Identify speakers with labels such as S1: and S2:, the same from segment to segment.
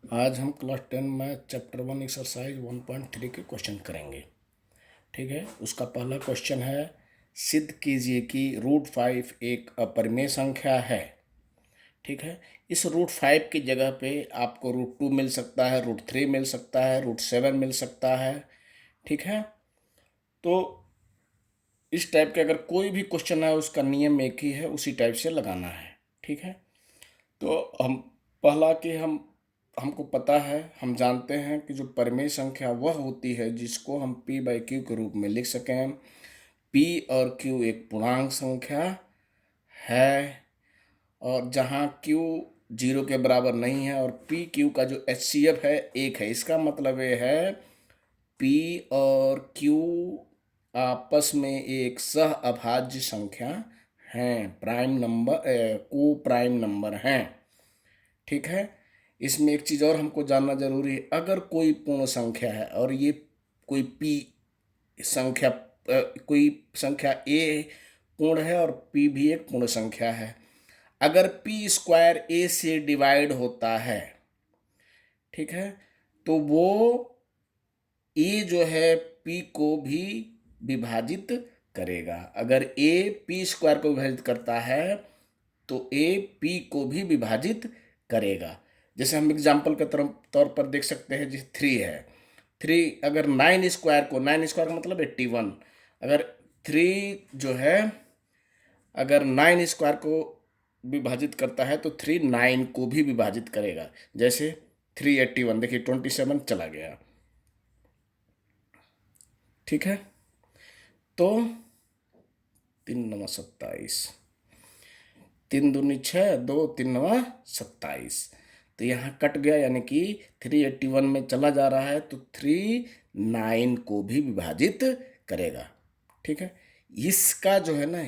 S1: आज हम class 10 math chapter 1 exercise 1.3 के क्वेश्चन करेंगे। ठीक है, उसका पहला क्वेश्चन है, सिद्ध कीजिए कि √5 एक अपरिमेय संख्या है। ठीक है, इस √5 की जगह पे आपको √2 मिल सकता है, √3 मिल सकता है, √7 मिल सकता है। ठीक है, तो इस टाइप के अगर कोई भी क्वेश्चन है उसका नियम एक ही है, उसी टाइप से लगाना है। ठीक है, तो हम पहला कि हमको पता है, हम जानते हैं कि जो परिमेय संख्या वह होती है जिसको हम p/q के रूप में लिख सकें। p और q एक पूर्णांक संख्या है, और जहाँ q 0 के बराबर नहीं है और p q का जो HCF है 1 है। इसका मतलब ये है p और q आपस में एक सह अभाज्य संख्या हैं, प्राइम नंबर, को प्राइम नंबर हैं। ठीक है, इसमें एक चीज़ और हमको जानना जरूरी है, अगर कोई पूर्ण संख्या है और ये कोई p संख्या, कोई संख्या a पूर्ण है और p भी एक पूर्ण संख्या है, अगर p² a से डिवाइड होता है, ठीक है, तो वो a जो है p को भी विभाजित करेगा। अगर a p² को विभाजित करता है तो a p को भी विभाजित करेगा। जैसे हम एग्जाम्पल के तौर पर देख सकते हैं, जैसे 3 है, 3 अगर 9² को, 9² का मतलब 81, अगर 3 जो है अगर 9² को विभाजित करता है तो 3 9 को भी विभाजित करेगा। जैसे 381, देखिए 27 चला गया। ठीक है, तो 3 9 27, 3 दूनी 6, 2 3 9 27, तो यहाँ कट गया, यानी कि 381 में चला जा रहा है तो 3 9 को भी विभाजित करेगा। ठीक है, इसका जो है ना,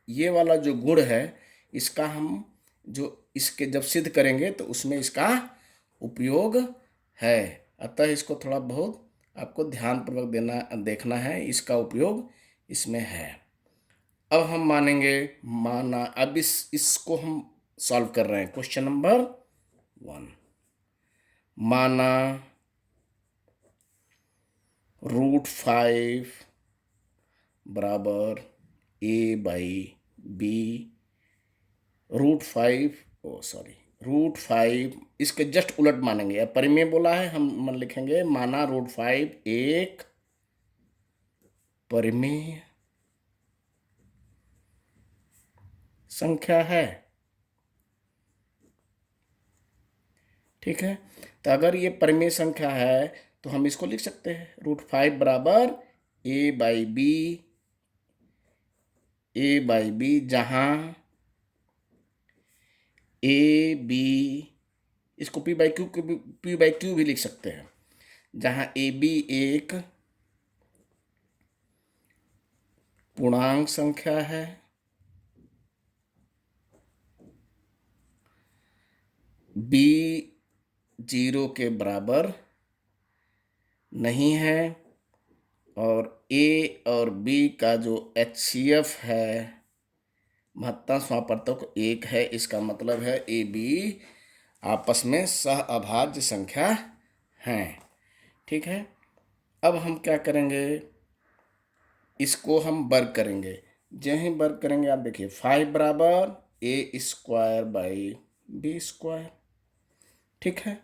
S1: ये वाला जो गुण है, इसका हम जो इसके जब सिद्ध करेंगे तो उसमें इसका उपयोग है। अतः इसको थोड़ा बहुत आपको ध्यानपूर्वक देखना है, इसका उपयोग इसमें है। अब हम माना, अब इसको हम सॉल्व कर रहे हैं। क्वेश्चन नंबर 1, माना √5 बराबर a/b, √5 इसके जस्ट उलट मानेंगे। अब परिमेय बोला है, हम लिखेंगे माना √5 एक परिमेय संख्या है। ठीक है, तो अगर ये परिमेय संख्या है तो हम इसको लिख सकते हैं, √5 बराबर a/b, जहां a b, इसको p/q भी लिख सकते हैं, जहां ab एक पूर्णांक संख्या है, b 0 के बराबर नहीं है, और a और b का जो HCF है, महत्तम समापवर्तक 1 है। इसका मतलब है ए बी आपस में सह अभाज्य संख्या हैं। ठीक है, अब हम क्या करेंगे, इसको हम वर्ग करेंगे। जो ही वर्ग करेंगे, आप देखिए 5 बराबर a²/b²। ठीक है,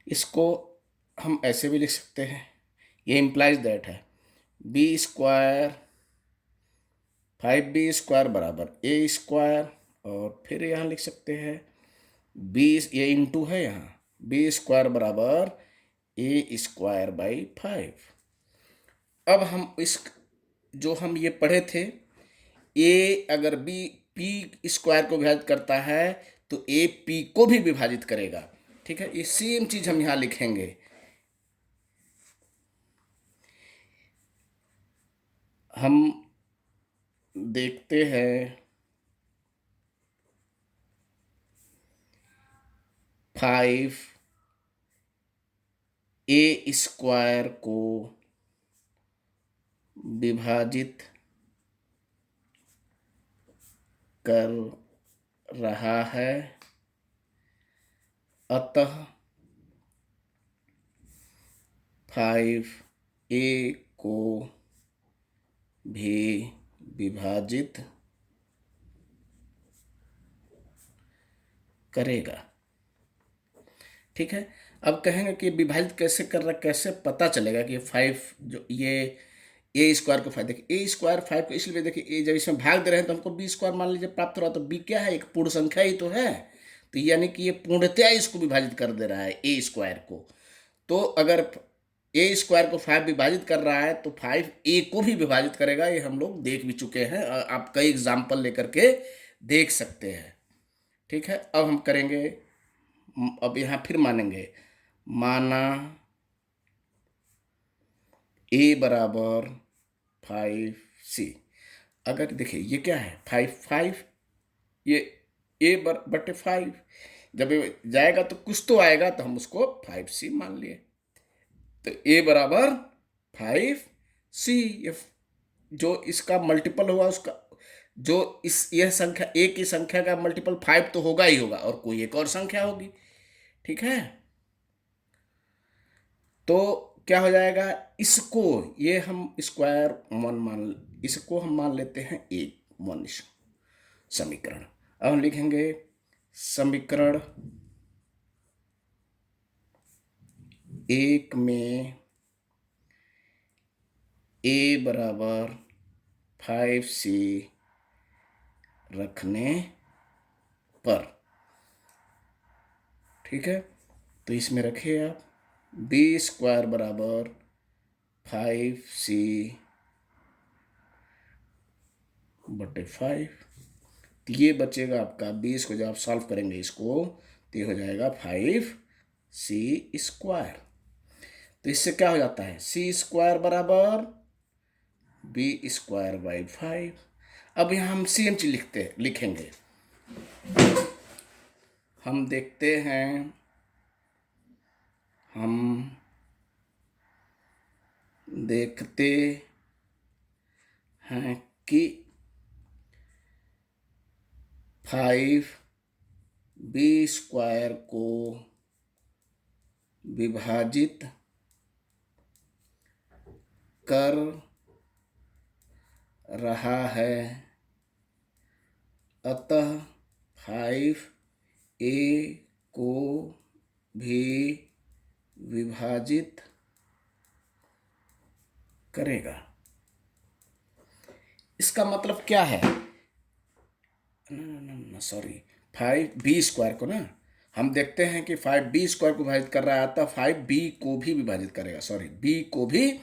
S1: इसको हम ऐसे भी लिख सकते हैं, ये इम्प्लाइज दैट है b² 5b² बराबर a², और फिर यहाँ लिख सकते हैं ये इंटू है, यहाँ b² बराबर a²/5। अब हम इस जो हम ये पढ़े थे, a अगर p² को विभाजित करता है तो a p को भी विभाजित करेगा। ठीक है, ये सेम चीज हम यहाँ लिखेंगे। हम देखते हैं 5 a² को विभाजित कर रहा है, अतः 5a को भी विभाजित करेगा। ठीक है, अब कहेंगे कि विभाजित कैसे कर रहा है, कैसे पता चलेगा कि 5 जो ये ए स्क्वायर को 5, देखिए ए स्क्वायर 5 को इसलिए देखिए ए जब इसमें भाग दे रहे हैं तो हमको बी स्क्वायर मान लीजिए प्राप्त हो रहा है, तो बी क्या है, एक पूर्ण संख्या ही तो है। तो यानी कि ये पूर्णतया इसको विभाजित कर दे रहा है ए स्क्वायर को। तो अगर ए स्क्वायर को 5 विभाजित कर रहा है तो 5 ए को भी विभाजित करेगा, ये हम लोग देख भी चुके हैं, आप कई एग्जाम्पल लेकर के देख सकते हैं। ठीक है, अब हम करेंगे, अब यहाँ फिर मानेंगे, माना ए बराबर 5c। अगर देखिए ये क्या है 5 ये ए बटे 5, जब ये जाएगा तो कुछ तो आएगा, तो हम उसको 5c मान लिए। तो ए बराबर 5c, ये जो इसका मल्टीपल होगा उसका, जो इस यह संख्या ए की संख्या का मल्टीपल 5 तो होगा ही होगा, और कोई एक और संख्या होगी। ठीक है, तो क्या हो जाएगा, इसको ये हम स्क्वायर 1 इसको हम मान लेते हैं 1 समीकरण। अब हम लिखेंगे समीकरण 1 में ए बराबर 5c रखने पर, ठीक है, तो इसमें रखिए आप बी स्क्वायर बराबर 5c बटे 5, तो ये बचेगा आपका 20 को, जब आप सॉल्व करेंगे इसको तो ये हो जाएगा 5c स्क्वायर। तो इससे क्या हो जाता है, c स्क्वायर बराबर बी स्क्वायर बाई 5। अब यहाँ हम सेम चीज लिखेंगे, हम देखते हैं, हम देखते हैं कि 5b स्क्वायर को विभाजित कर रहा है, अतः 5a को भी विभाजित करेगा। इसका मतलब क्या है, सॉरी 5b स्क्वायर को ना, हम देखते हैं कि 5b स्क्वायर को विभाजित कर रहा है, तो 5b को भी विभाजित करेगा, सॉरी b को भी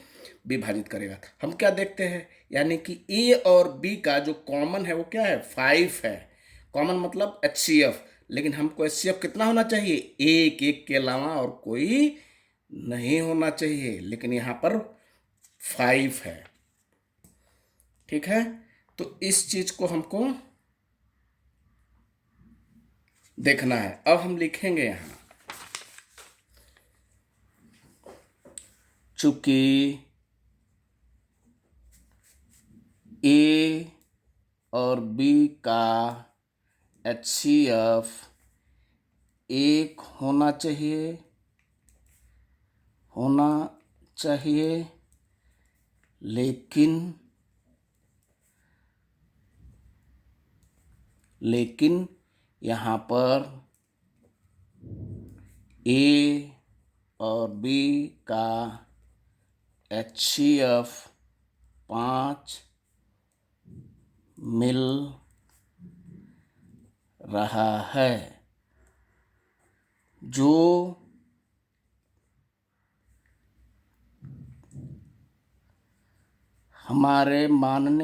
S1: विभाजित करेगा। हम क्या देखते हैं, यानी कि a और b का जो कॉमन है वो क्या है, 5 है। कॉमन मतलब HCF, लेकिन हमको HCF कितना होना चाहिए, एक के अलावा और कोई नहीं होना चाहिए, लेकिन यहाँ पर 5 है। ठीक है, तो इस चीज को हमको देखना है। अब हम लिखेंगे यहाँ, चूंकि ए और बी का HCF एक होना चाहिए, लेकिन यहाँ पर ए और बी का HCF 5 मिल रहा है, जो हमारे मानने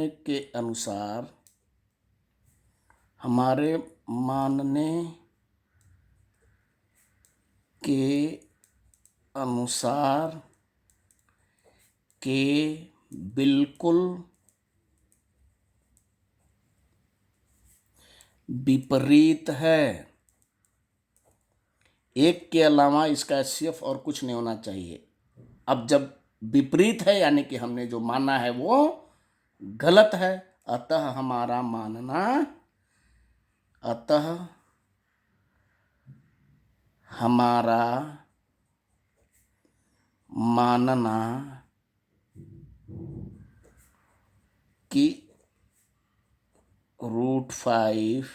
S1: के अनुसार के बिल्कुल विपरीत है। एक के अलावा इसका HCF और कुछ नहीं होना चाहिए। अब जब विपरीत है, यानी कि हमने जो माना है वो गलत है, अतः हमारा मानना कि √5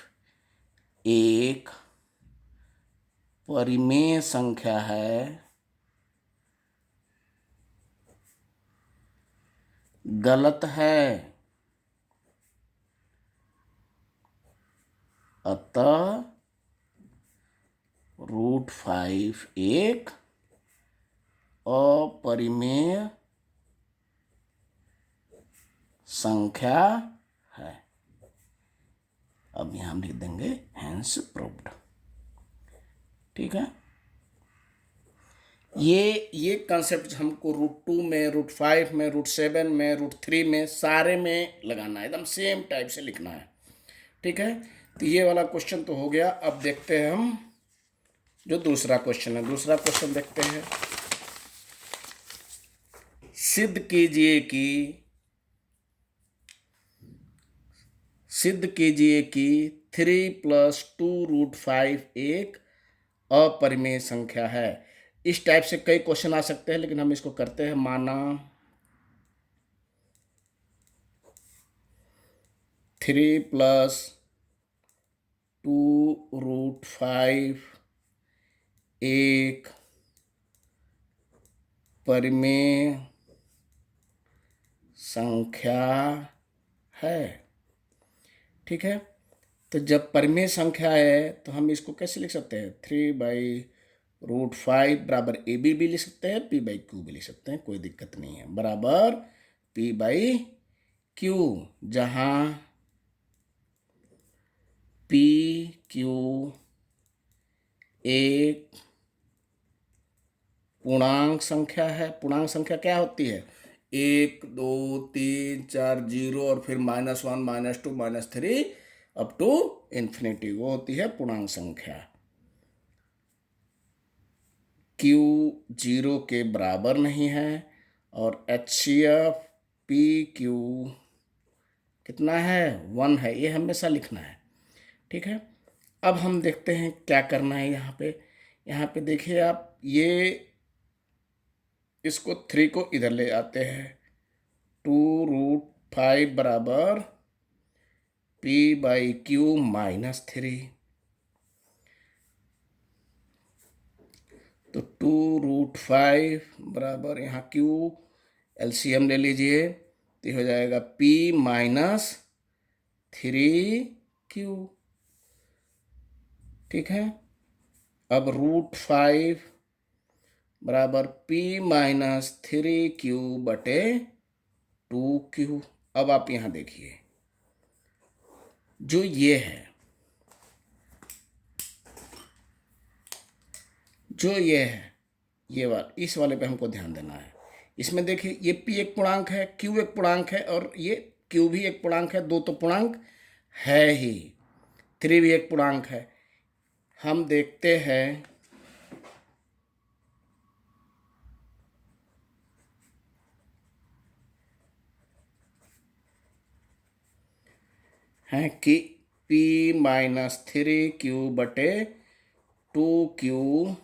S1: एक परिमेय संख्या है गलत है। अतः √5 एक अपरिमेय संख्या है। अब यहां लिख देंगे हेंस प्रूव्ड। ठीक है, ये कंसेप्ट हमको √2 में, √5 में, √7 में, √3 में, सारे में लगाना है, एकदम सेम टाइप से लिखना है। ठीक है, तो ये वाला क्वेश्चन तो हो गया। अब देखते हैं हम जो दूसरा क्वेश्चन है। दूसरा क्वेश्चन देखते हैं। सिद्ध कीजिए कि 3 + 2√5 एक अपरिमेय संख्या है। इस टाइप से कई क्वेश्चन आ सकते हैं, लेकिन हम इसको करते हैं। माना 3 + 2√5 एक परिमेय संख्या है। ठीक है, तो जब परिमेय संख्या है तो हम इसको कैसे लिख सकते हैं? 3/√5 बराबर AB भी लिख सकते हैं, P/Q भी लिख सकते हैं, कोई दिक्कत नहीं है। बराबर P/Q, जहां PQ एक पूर्णांक संख्या है। पूर्णांक संख्या क्या होती है? 1, 2, 3, 4 0 और फिर -1, -2, -3 अप टू इन्फिनिटी, वो होती है पूर्णांक संख्या। Q 0 के बराबर नहीं है और HCF PQ कितना है? 1 है। ये हमेशा लिखना है। ठीक है, अब हम देखते हैं क्या करना है। यहाँ पे देखिए आप, ये इसको 3 को इधर ले आते हैं। 2√5 बराबर P/Q -3, तो 2√5 बराबर, यहाँ Q LCM ले लीजिए, तो हो जाएगा P -3Q। ठीक है, अब √5 बराबर P -3Q बटे 2Q। अब आप यहां देखिए, जो ये है, ये वाला, इस वाले पे हमको ध्यान देना है। इसमें देखिए, ये P एक पूर्णांक है, Q एक पूर्णांक है और ये Q भी एक पूर्णांक है। दो तो पूर्णांक है ही, 3 भी एक पूर्णांक है। हम देखते हैं कि P -3Q बटे 2Q,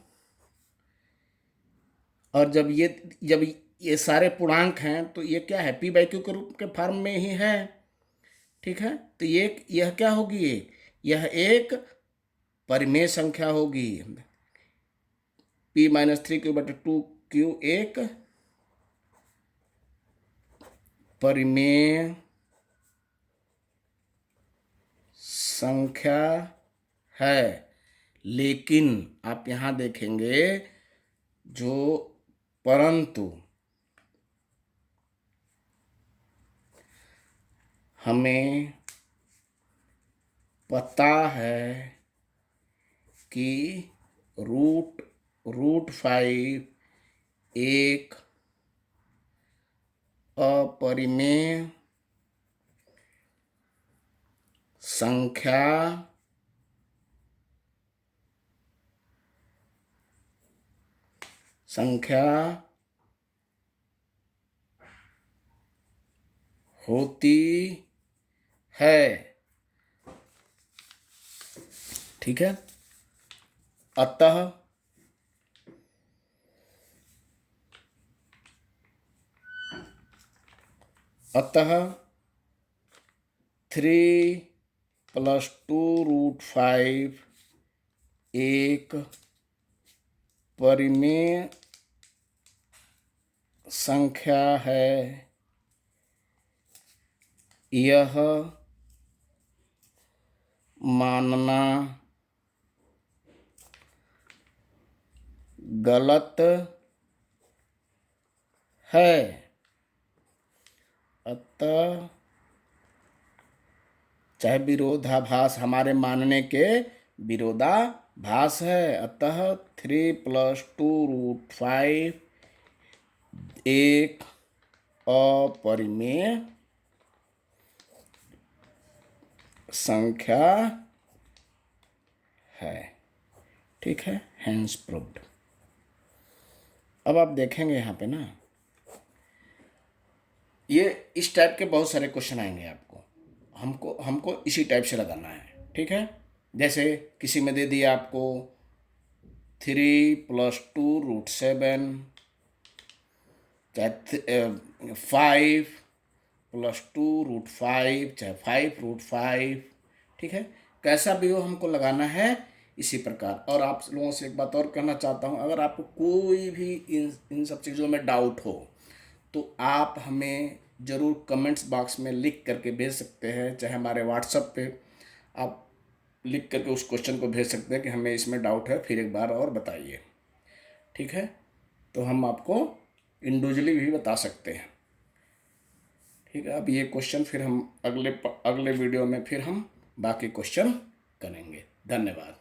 S1: और जब ये सारे पूर्णांक हैं तो ये क्या है? P/Q के रूप के फॉर्म में ही है। ठीक है, तो यह क्या होगी? यह एक परिमेय संख्या होगी। P -3Q बटे 2Q एक परिमेय संख्या है। लेकिन आप यहां देखेंगे, जो परंतु हमें पता है कि √5 एक अपरिमेय संख्या होती है। ठीक है, अतः अतः 3 + 2√5 एक परिमेय संख्या है। यह मानना गलत है। अतः चाहे विरोधाभास हमारे मानने के विरोधाभास है। अतः 3 + 2√5 एक अपरिमेय संख्या है। ठीक है, हेंस प्रूव्ड। अब आप देखेंगे यहाँ पे ना, ये इस टाइप के बहुत सारे क्वेश्चन आएंगे आपको, हमको इसी टाइप से लगाना है। ठीक है, जैसे किसी में दे दिया आपको 3 + 2√7, चाहे 5 + 2√5, चाहे 5√5। ठीक है, कैसा भी हो हमको लगाना है इसी प्रकार। और आप लोगों से एक बात और कहना चाहता हूँ, अगर आपको कोई भी इन सब चीज़ों में डाउट हो तो आप हमें ज़रूर कमेंट्स बॉक्स में लिख करके भेज सकते हैं, चाहे हमारे व्हाट्सएप पे आप लिख करके उस क्वेश्चन को भेज सकते हैं कि हमें इसमें डाउट है, फिर एक बार और बताइए। ठीक है, तो हम आपको इंडिविजुअली भी बता सकते हैं। ठीक है, अब ये क्वेश्चन फिर हम अगले वीडियो में फिर हम बाकी क्वेश्चन करेंगे। धन्यवाद।